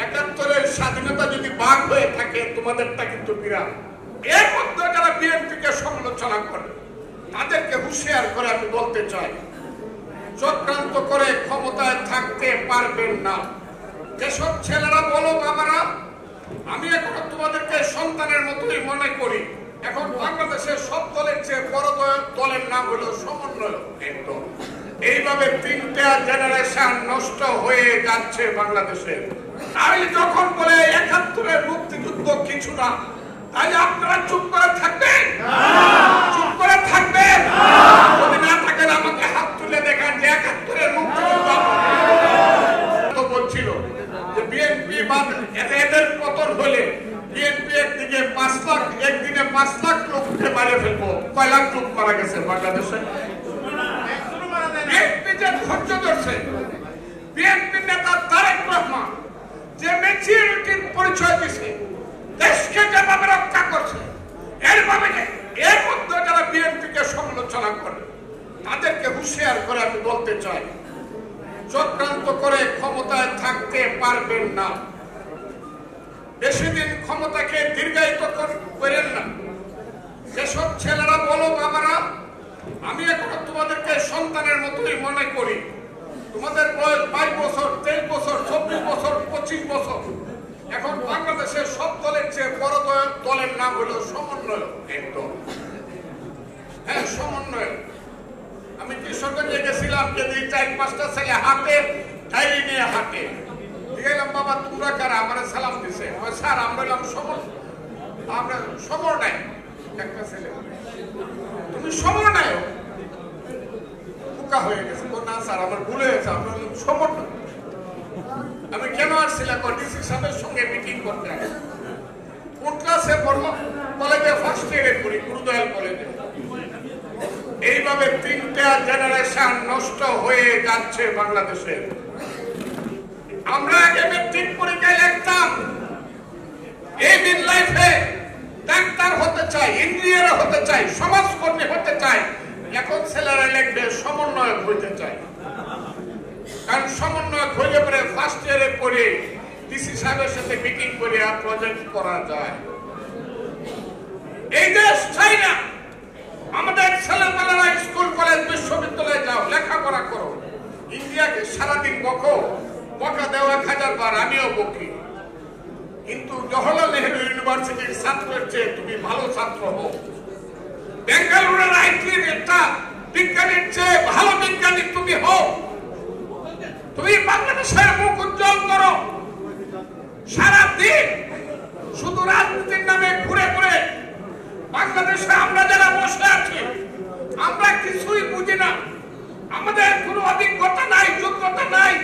একাত্তরের স্বাধীনতা যদি বাঘ হয়ে থাকে তোমাদেরটা কিন্তু বিরাট। এর মধ্যে যারা বিএনপিকে সমালোচনা করে তাদেরকে হুঁশিয়ার করে আমি বলতে চাই, চক্রান্ত করে ক্ষমতায় থাকতে পারবেন না। যেসব ছেলেরা বলো বাবারা, আমি এখন তোমাদেরকে সন্তানের মতোই মনে করি। এখন বাংলাদেশের সব দলের চেয়ে বড় দলের নাম হলো সমন্বয়। এইভাবে তিনটা জেনারেশন নষ্ট হয়ে যাচ্ছে বাংলাদেশে। আমি যখন বলে ৭১-এর মুক্তিযুদ্ধ কিছু না, তাই আপনারা চুপ করে থাকবেন? চুপ করে থাকবেন? যদি না থাকেন আমাকে হাত তুলে দেখান যে ৭১-এর মুক্তিযুদ্ধ বলছিল যে বিএনপি এদের পতন হলে বিএনপি একদিকে ৫ লাখ, একদিনে ৫ লাখ লোককে মারে ফেলবো। কয় লাখ লোক মারা গেছে বাংলাদেশে? বিএনপি যে ধৈর্য ধরছে, বিএনপি নেতা তারেক রহমান যে ম্যাচুরিটির পরিচয় দিছে, দেশকে যেভাবে রক্ষা করছে, এর মধ্যে যারা বিএনপিকে সমালোচনা করে তাদেরকে হুঁশিয়ার করে আমি বলতে চাই, চক্রান্ত করে ক্ষমতায় থাকতে পারবেন না। বেশি দিন ক্ষমতাকে দীর্ঘায়িত করেন না। যেসব ছেলেরা বলো বাবারা, আমি এখন তোমাদেরকে সন্তানের মতোই মনে করি। তোমাদের বয়স ২২ বছর, ২৩ বছর, ২৪ বছর, ২৫ বছর। এখন বাংলাদেশের সব দলের চেয়ে বড় দলের নাম হলো সমন্বয়। একদম হ্যাঁ, সমন্বয়। আমি কিশোরগঞ্জে গেছিলাম, যদি ৪-৫টা ছেলে হাতে ডায়েরি নিয়ে হাঁটে, গেলাম বাবা তোমরা কারা, আমার সালাম দিছে। স্যার আমরা এলাম আমরা সমর নাই। একটা ছেলে তুমি সমর নাই, পোকা হয়ে গেছে। না স্যার আমার ভুল হয়েছে, আমরা সমর না। আমি কেন আসছিলাম? ডিসি সাহেবের সঙ্গে মিটিং করতে। কোন ক্লাসে পড়বো? কলেজে ফার্স্ট ইয়ারে পড়ি, গুরুদয়াল কলেজে। এইভাবে তিনটা জেনারেশন নষ্ট হয়ে যাচ্ছে বাংলাদেশে। আমরা আগে মেট্রিক পরীক্ষায় লিখতাম এই মিড লাইফে ডাক্তার হতে চাই, ইঞ্জিনিয়ার হতে চাই, সমাজকর্মী হতে চাই। এখন ছেলেরা লিখবে সমন্বয়ক হইতে চাই। কারণ সমন্বয়ক হইলে পরে ফার্স্ট ইয়ারে পড়ে ডিসি সাহেবের সাথে মিটিং করে প্রজেক্ট করা যায়। এই দেশ চাই না। আমাদের ছেলেমেয়েরা স্কুল কলেজ বিশ্ববিদ্যালয়ে যাও, লেখাপড়া করো। ইন্ডিয়াকে সারাদিন বকা দেওয়া ১০০০ বার, আমিও বকি। কিন্তু জওহরলাল নেহরু ইউনিভার্সিটির ছাত্রের চেয়ে তুমি ভালো ছাত্র হও। বেঙ্গালুরুর আইটির একটা বিজ্ঞানীর চেয়ে ভালো বিজ্ঞানী তুমি হও। তুমি বাংলাদেশের মুখ উজ্জ্বল করো। সারাদিন শুধু রাজনীতির নামে ঘুরে ঘুরে বাংলাদেশে আমরা যারা বসে আছি, আমরা কিছুই বুঝি না। আমাদের কোনো অভিজ্ঞতা নাই, যোগ্যতা নাই।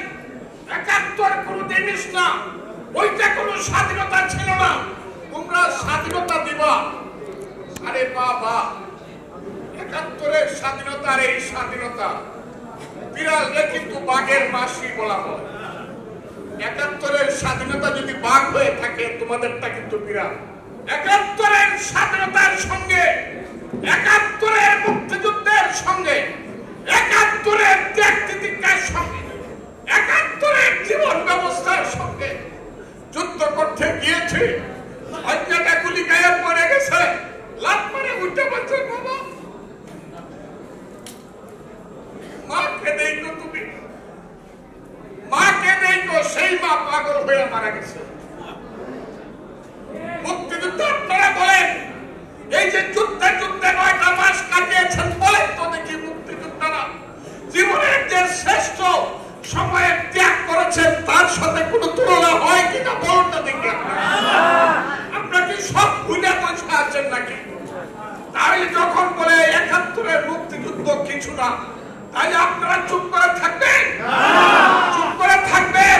৭১ কোন জিনিস না, ওইটা কোনো স্বাধীনতা ছিল না। তোমরা স্বাধীনতা দিবা। আরে বাবা, ৭১-এর স্বাধীনতার এই স্বাধীনতা বিড়ালকে কিন্তু বাঘের মাসি বলা হয়। ৭১-এর স্বাধীনতা যদি বাঘ হয়ে থাকে তোমাদেরটা কিন্তু বিড়াল। ৭১-এর স্বাধীনতার সঙ্গে, ৭১-এর মুক্তিযুদ্ধের সঙ্গে, ৭১-এর ত্যাগ তিতিক্ষার সঙ্গে, ৭১-এর জীবন ব্যবস্থার সঙ্গে যুদ্ধ করতে গিয়েছে। অজ্ঞাটা গুলি গায়ে পড়ে গেছে, লাভ করে উঠতে পারছে। বাবা মাকে দেখো, তুমি মাকে দেখো, সেই মা পাগল হয়ে মারা গেছে। মুক্তিযুদ্ধ আপনারা বলেন, এই যে যুদ্ধে ৯টা মাস কাটিয়েছেন, বলেন তো দেখি মুক্তিযোদ্ধারা জীবনের যে শ্রেষ্ঠ সময়ে ত্যাগ করেছেন তার সাথে কোনো তুলনা হয় কিনা বলুন না দেখি। আপনারা কি সব ভুলে বসে আছেন নাকি? তাই যখন বলে ৭১-এর মুক্তিযুদ্ধ কিছু না, তাই আপনারা চুপ করে থাকবেন? চুপ করে থাকবেন?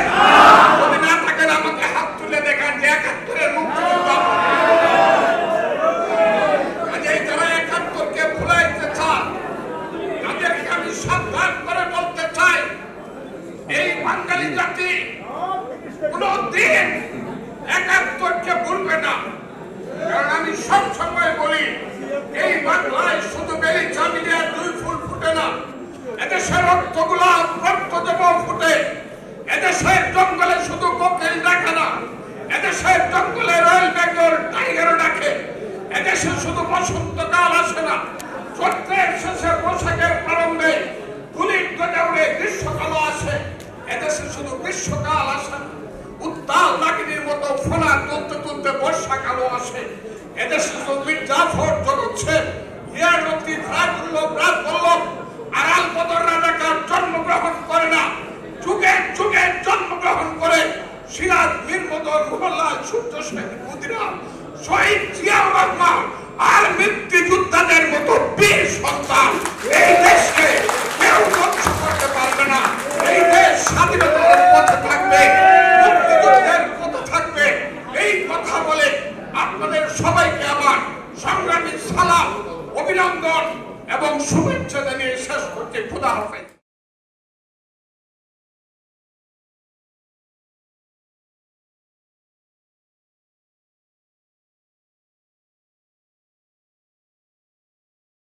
যদি না থাকেন আমাকে হাত তুলে দেখান যে ৭১-এর মুক্তিযুদ্ধ। যারা ৭১-কে ভুলাইতে চান তাদেরকে আমি সাবধান করে বলতে চাই, এই বাঙালি জাতি কোনদিন ৭১-কে ভুলবে না। কারণ আমি সব সময় বলি, এই বাংলায় শুধু বেলি চামিলে ২ ফুল ফুটে না। এদেশের রক্তগুলা রক্ত যেমন ফুটে, এদেশের জঙ্গলে শুধু কোকিল দেখে না, ভালোবাসে। এদেশে মীর জাফর জগৎসেন, ইয়ারউদ্দিন রাজুল্লাহ রাজবল্লভ আর আলবদর রাজাকার জন্মগ্রহণ করে না, যুগে যুগে জন্মগ্রহণ করে সিরাজ মীর মদন মোহনলাল সূর্য সেন ক্ষুদিরাম শহীদ জিয়াউর রহমান আর মুক্তিযোদ্ধাদের মতো বীর সন্তান এই দেশকে কেউ ধ্বংস করতে পারবে না। এই দেশ স্বাধীনতার পথে থাকবে।